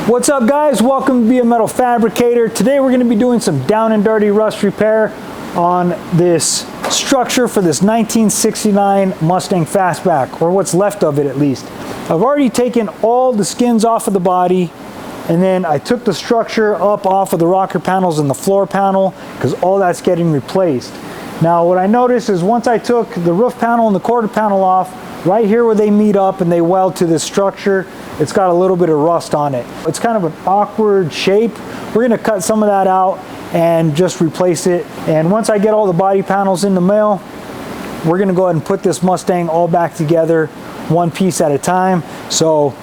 What's up guys, welcome to B.A.M.F Fabricator. Today we're going to be doing some down and dirty rust repair on this structure for this 1969 Mustang Fastback, or what's left of it at least. I've already taken all the skins off of the body, and then I took the structure up off of the rocker panels and the floor panel because all that's getting replaced. Now what I noticed is once I took the roof panel and the quarter panel off, right here where they meet up and they weld to this structure, it's got a little bit of rust on it. It's kind of an awkward shape. We're gonna cut some of that out and just replace it. And once I get all the body panels in the mail, we're gonna go ahead and put this Mustang all back together, one piece at a time. So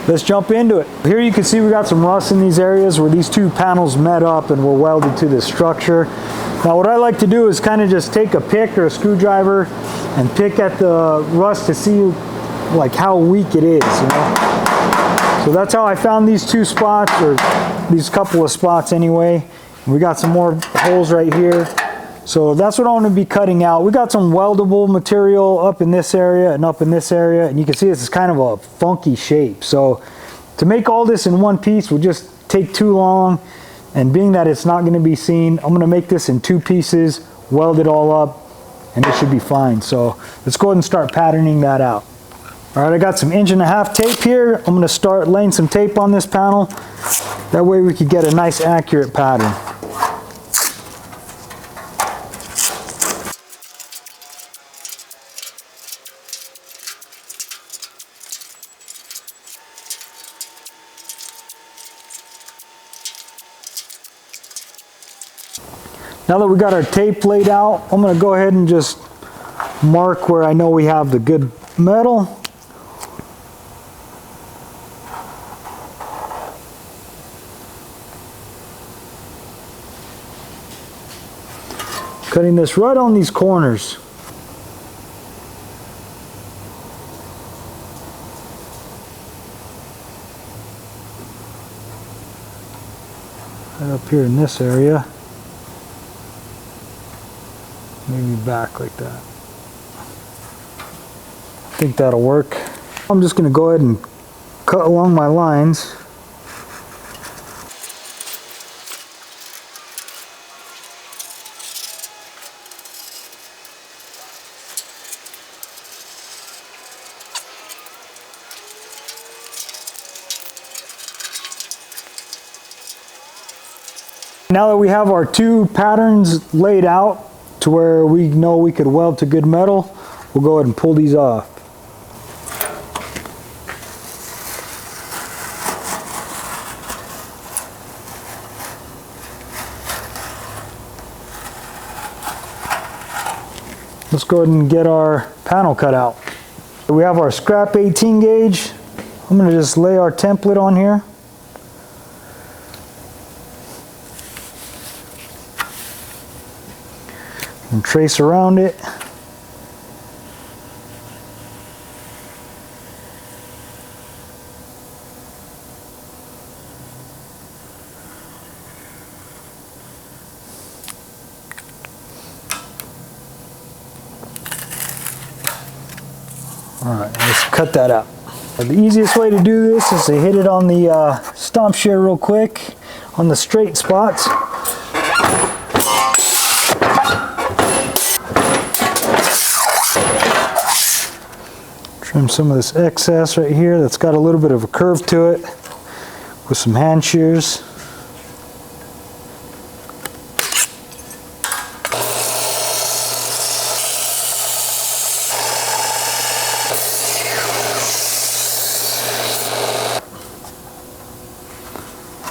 let's jump into it. Here you can see we got some rust in these areas where these two panels met up and were welded to this structure. Now what I like to do is kind of just take a pick or a screwdriver and pick at the rust to see like how weak it is, you know? So that's how I found these two spots, or these couple of spots anyway. We got some more holes right here. So that's what I'm gonna be cutting out. We got some weldable material up in this area and up in this area, and you can see this is kind of a funky shape. So to make all this in one piece would just take too long, and being that it's not gonna be seen, I'm gonna make this in two pieces, weld it all up, and it should be fine. So let's go ahead and start patterning that out. All right, I got some 1.5 inch tape here. I'm gonna start laying some tape on this panel. That way we could get a nice accurate pattern. Now that we got our tape laid out, I'm gonna go ahead and just mark where I know we have the good metal. Cutting this right on these corners. Right up here in this area. Maybe back like that. I think that'll work. I'm just going to go ahead and cut along my lines. Now that we have our two patterns laid out to where we know we could weld to good metal, we'll go ahead and pull these off. Let's go ahead and get our panel cut out. We have our scrap 18 gauge. I'm going to just lay our template on here. And trace around it. All right, let's cut that out. The easiest way to do this is to hit it on the stomp shear real quick on the straight spots. Trim some of this excess right here that's got a little bit of a curve to it with some hand shears.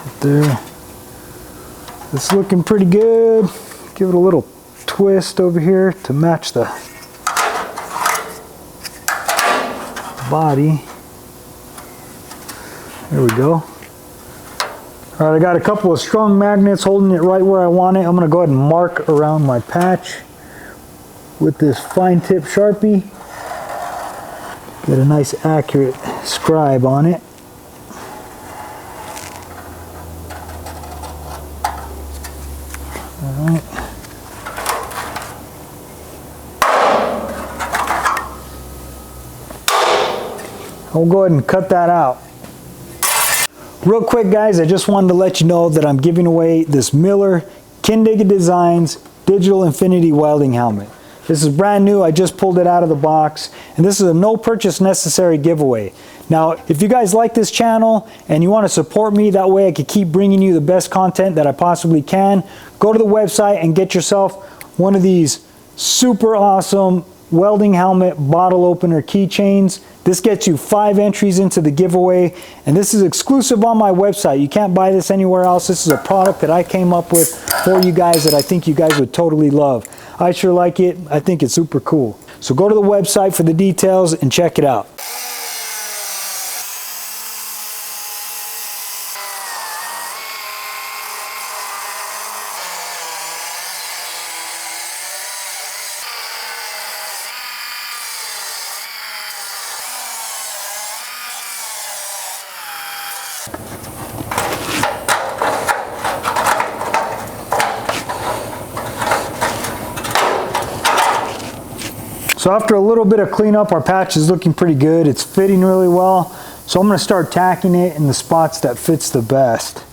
Right there. It's looking pretty good. Give it a little twist over here to match the body. There we go. All right, I got a couple of strong magnets holding it right where I want it. I'm going to go ahead and mark around my patch with this fine tip Sharpie. Get a nice accurate scribe on it. All right. We'll go ahead and cut that out. Real quick guys, I just wanted to let you know that I'm giving away this Miller Kindig Designs Digital Infinity Welding Helmet. This is brand new, I just pulled it out of the box, and this is a no purchase necessary giveaway. Now, if you guys like this channel and you want to support me, that way I can keep bringing you the best content that I possibly can, go to the website and get yourself one of these super awesome welding helmet bottle opener keychains. This gets you 5 entries into the giveaway, and this is exclusive on my website. You can't buy this anywhere else. This is a product that I came up with for you guys that I think you guys would totally love. I sure like it. I think it's super cool. So go to the website for the details and check it out. So after a little bit of cleanup, our patch is looking pretty good. It's fitting really well. So I'm going to start tacking it in the spots that fits the best.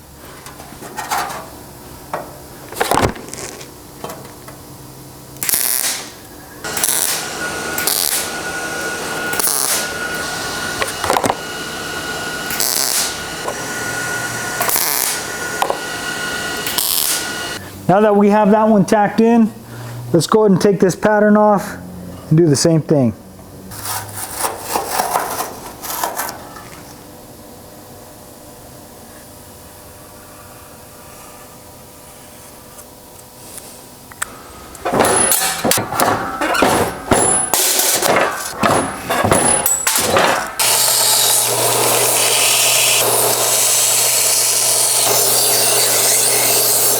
Now that we have that one tacked in, let's go ahead and take this pattern off and do the same thing.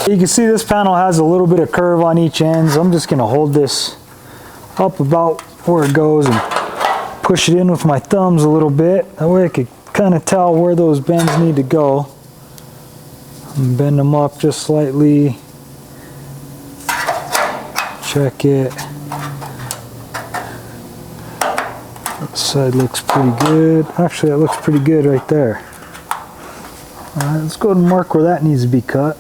You can see this panel has a little bit of curve on each end, so I'm just going to hold this up about where it goes and push it in with my thumbs a little bit. That way I could kind of tell where those bends need to go. And bend them up just slightly. Check it. That side looks pretty good. Actually, that looks pretty good right there. Alright, let's go ahead and mark where that needs to be cut.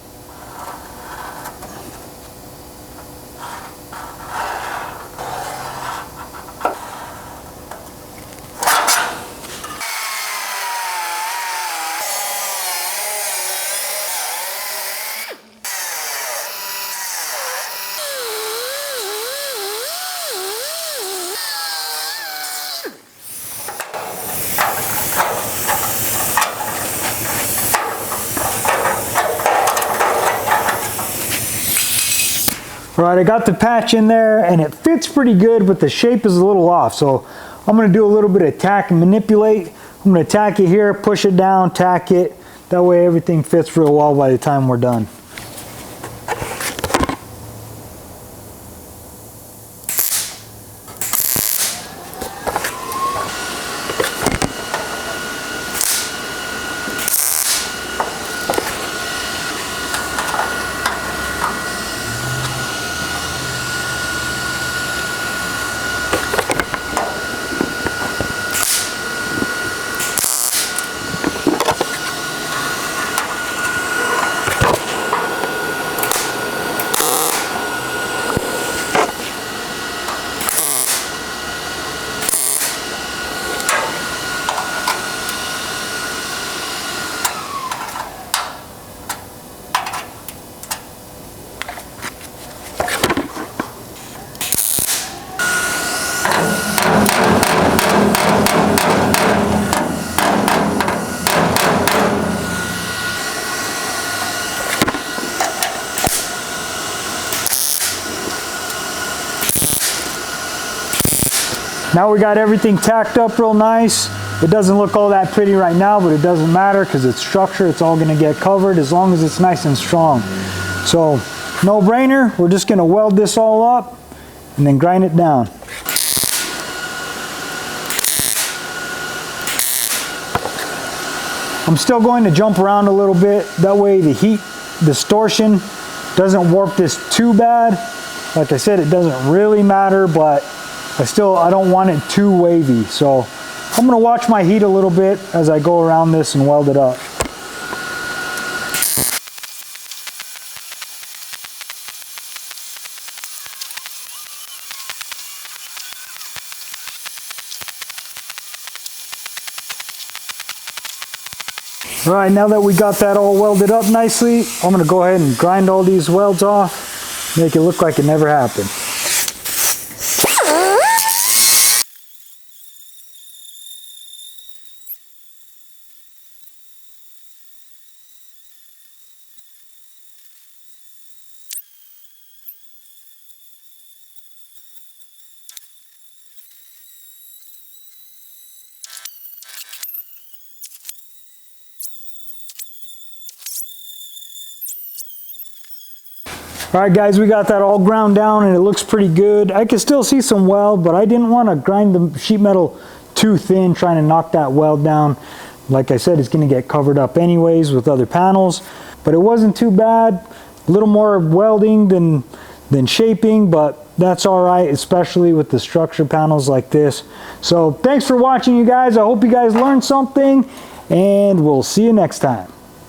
Alright, I got the patch in there and it fits pretty good, but the shape is a little off. So I'm going to do a little bit of tack and manipulate. I'm going to tack it here, push it down, tack it. That way everything fits real well by the time we're done. Now we got everything tacked up real nice. It doesn't look all that pretty right now, but it doesn't matter because it's structure. It's all going to get covered as long as it's nice and strong. So no brainer. We're just going to weld this all up and then grind it down. I'm still going to jump around a little bit. That way the heat distortion doesn't warp this too bad. Like I said, it doesn't really matter, but I don't want it too wavy. So I'm going to watch my heat a little bit as I go around this and weld it up. All right, now that we got that all welded up nicely, I'm gonna go ahead and grind all these welds off, make it look like it never happened. All right, guys, we got that all ground down and it looks pretty good. I can still see some weld, but I didn't want to grind the sheet metal too thin, trying to knock that weld down. Like I said, it's going to get covered up anyways with other panels, but it wasn't too bad. A little more welding than shaping, but that's all right, especially with the structure panels like this. So thanks for watching, you guys. I hope you guys learned something, and we'll see you next time.